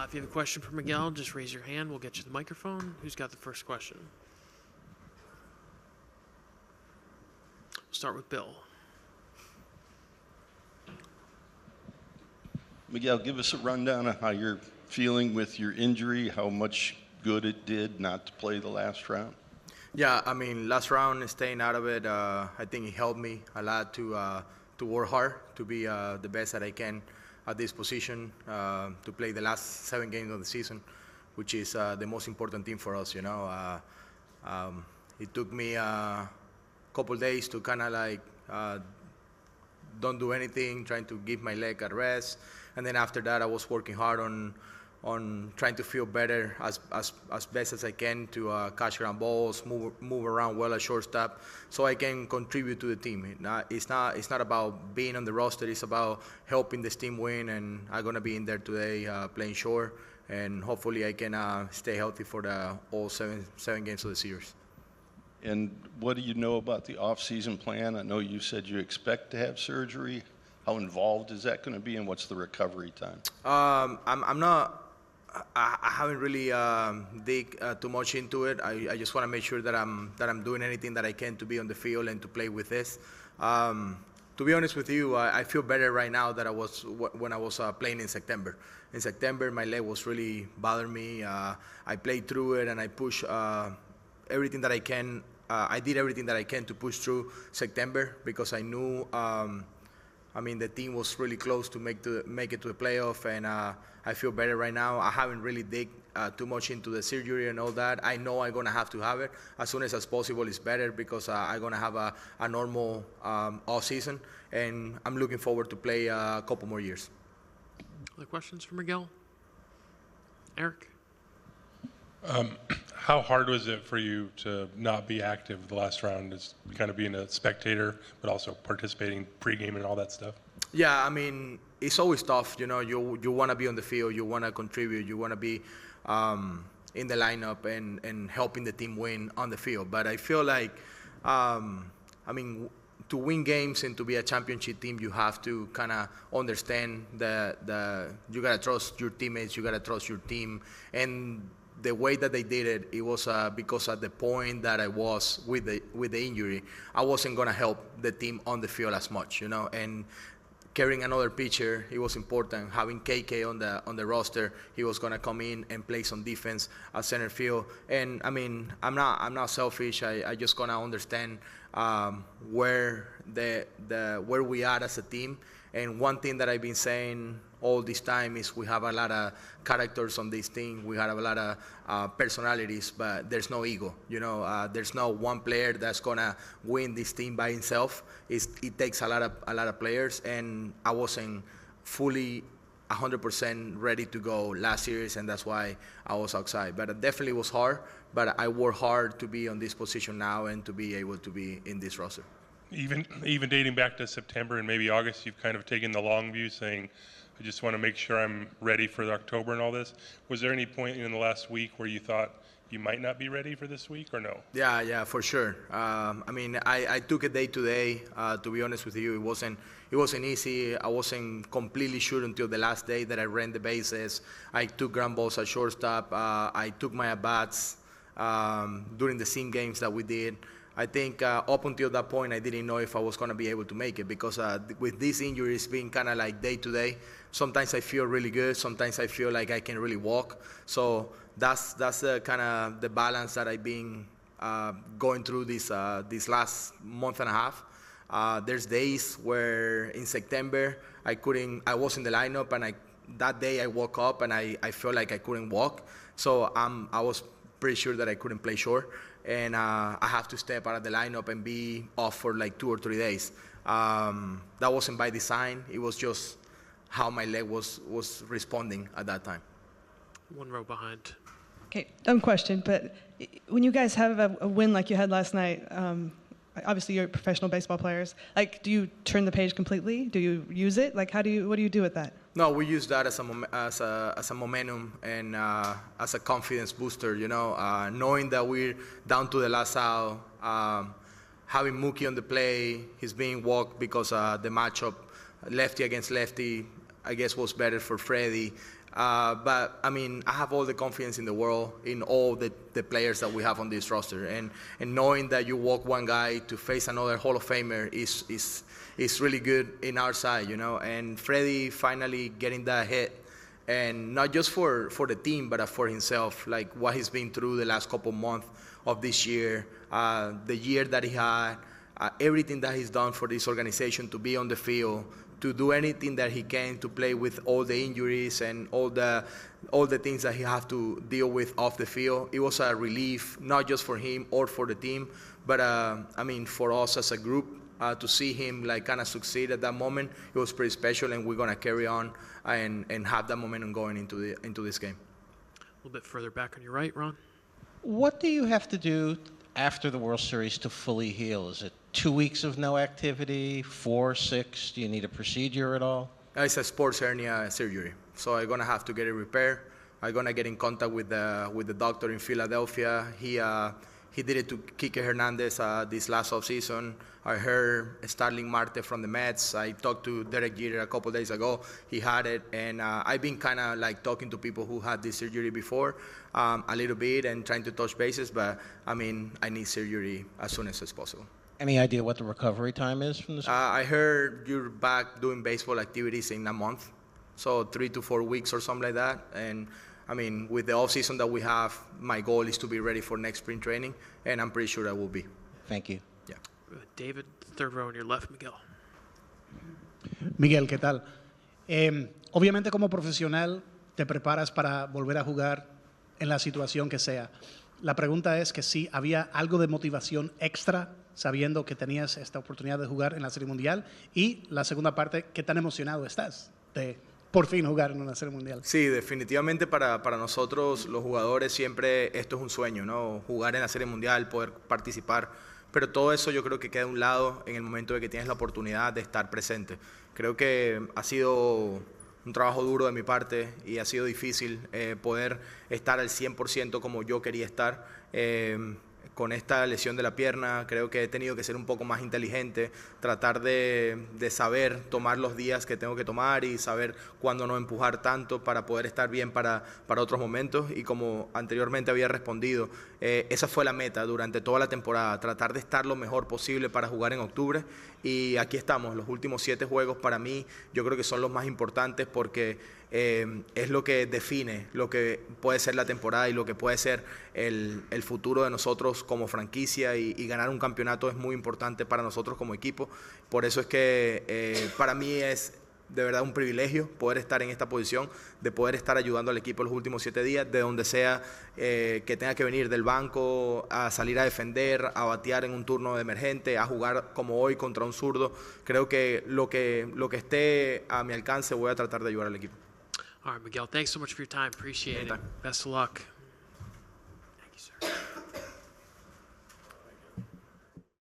If you have a question for Miguel, just raise your hand. We'll get you the microphone. Who's got the first question? We'll start with Bill. Miguel, give us a rundown of how you're feeling with your injury, how much good it did not to play the last round. Yeah, I mean, last round, staying out of it, I think it helped me a lot to work hard, to be the best that I can at this position, to play the last 7 games of the season, which is the most important thing for us, you know. It took me a couple days to kind of like don't do anything, trying to give my leg a rest. And then after that, I was working hard on trying to feel better as best as I can to catch ground balls, move around well at shortstop, so I can contribute to the team. It's not about being on the roster. It's about helping this team win, and I'm gonna be in there today playing short, and hopefully I can stay healthy for the all seven games of the series. And what do you know about the off-season plan? I know you said you expect to have surgery. How involved is that going to be, and what's the recovery time? I haven't really dig too much into it. I just want to make sure that I'm doing anything that I can to be on the field and to play with this. To be honest with you, I feel better right now than I was when I was playing in September. In September, my leg was really bothering me. I played through it, and I pushed everything that I can. I did everything that I can to push through September because I knew. The team was really close to make it to the playoff, and I feel better right now. I haven't really dig too much into the surgery and all that. I know I'm gonna have to have it as soon as possible. It's better because I'm gonna have a normal off season, and I'm looking forward to play a couple more years. Other questions for Miguel? Eric? How hard was it for you to not be active the last round, as kind of being a spectator, but also participating pregame and all that stuff? Yeah, I mean, it's always tough. You know, you want to be on the field, you want to contribute, you want to be in the lineup and helping the team win on the field. But I feel like, to win games and to be a championship team, you have to kind of understand that you got to trust your teammates, you got to trust your team. And the way that they did it, it was because at the point that I was with the injury, I wasn't going to help the team on the field as much, you know. And carrying another pitcher, it was important. Having KK on the roster, he was going to come in and play some defense at center field. And I mean, I'm not selfish. I just going to understand where we are as a team. And one thing that I've been saying all this time is we have a lot of characters on this team. We have a lot of personalities, but there's no ego. You know, there's no one player that's gonna win this team by himself. It takes a lot of players, and I wasn't fully 100% ready to go last series, and that's why I was outside. But it definitely was hard. But I worked hard to be on this position now and to be able to be in this roster. Even dating back to September and maybe August, you've kind of taken the long view, saying, I just want to make sure I'm ready for October and all this. Was there any point in the last week where you thought you might not be ready for this week, or no? Yeah, for sure. I took it day to day. To be honest with you, it wasn't easy. I wasn't completely sure until the last day that I ran the bases. I took ground balls at shortstop. I took my at-bats during the sim games that we did. I think up until that point, I didn't know if I was going to be able to make it because with these injuries being kind of like day to day, sometimes I feel really good. Sometimes I feel like I can really walk. So that's kind of the balance that I've been going through this last month and a half. There's days where in September I was in the lineup, and that day I woke up and I felt like I couldn't walk. So I was pretty sure that I couldn't play short. And I have to step out of the lineup and be off for like 2 or 3 days. That wasn't by design. It was just how my leg was responding at that time. One row behind. Okay, dumb question, but when you guys have a win like you had last night, obviously you're professional baseball players. Like, do you turn the page completely? Do you use it? Like, what do you do with that? No, we use that as a momentum and as a confidence booster. You know, knowing that we're down to the last out, having Mookie on the play, he's being walked because the matchup lefty against lefty, I guess, was better for Freddie. But I mean, I have all the confidence in the world in all the players that we have on this roster, and knowing that you walk one guy to face another Hall of Famer is really good in our side, you know. And Freddie finally getting that hit, and not just for the team, but for himself, like what he's been through the last couple months of this year, the year that he had, everything that he's done for this organization to be on the field, to do anything that he can to play with all the injuries and all the things that he have to deal with off the field. It was a relief, not just for him or for the team, but I mean for us as a group to see him like kind of succeed at that moment. It was pretty special, and we're gonna carry on and have that momentum going into this game. A little bit further back on your right, Ron. What do you have to do after the World Series to fully heal? Is it 2 weeks of no activity, 4, 6? Do you need a procedure at all? It's a sports hernia surgery, so I'm gonna have to get it repaired. I'm gonna get in contact with the doctor in Philadelphia. He did it to Kike Hernandez this last offseason. I heard Starling Marte from the Mets. I talked to Derek Jeter a couple days ago. He had it, and I've been kind of like talking to people who had this surgery before a little bit and trying to touch bases, but I mean, I need surgery as soon as possible. Any idea what the recovery time is from this? I heard you're back doing baseball activities in a month, so 3 to 4 weeks or something like that. And I mean, with the off season that we have, my goal is to be ready for next spring training, and I'm pretty sure I will be. Thank you. Yeah. David, third row on your left, Miguel. Miguel, ¿qué tal? Obviamente como profesional te preparas para volver a jugar en la situación que sea. La pregunta es que si había algo de motivación extra sabiendo que tenías esta oportunidad de jugar en la Serie Mundial, y la segunda parte, ¿qué tan emocionado estás de por fin jugar en una Serie Mundial? Sí, definitivamente para nosotros los jugadores siempre esto es un sueño, ¿no? Jugar en la Serie Mundial, poder participar, pero todo eso yo creo que queda a un lado en el momento de que tienes la oportunidad de estar presente. Creo que ha sido un trabajo duro de mi parte y ha sido difícil poder estar al 100% como yo quería estar. Con esta lesión de la pierna, creo que he tenido que ser un poco más inteligente, tratar de saber tomar los días que tengo que tomar y saber cuándo no empujar tanto para poder estar bien para otros momentos. Y como anteriormente había respondido, esa fue la meta durante toda la temporada, tratar de estar lo mejor posible para jugar en octubre. Y aquí estamos, los últimos 7 juegos para mí yo creo que son los más importantes porque es lo que define lo que puede ser la temporada y lo que puede ser el futuro de nosotros como franquicia, y ganar un campeonato es muy importante para nosotros como equipo. Por eso es que para mí es de verdad un privilegio poder estar en esta posición, de poder estar ayudando al equipo los últimos 7 días, de donde sea que tenga que venir del banco, a salir a defender, a batear en un turno de emergente, a jugar como hoy contra un zurdo. Creo que lo que esté a mi alcance voy a tratar de ayudar al equipo. All right, Miguel, thanks so much for your time. Appreciate it. Anytime. Best of luck. Thank you, sir.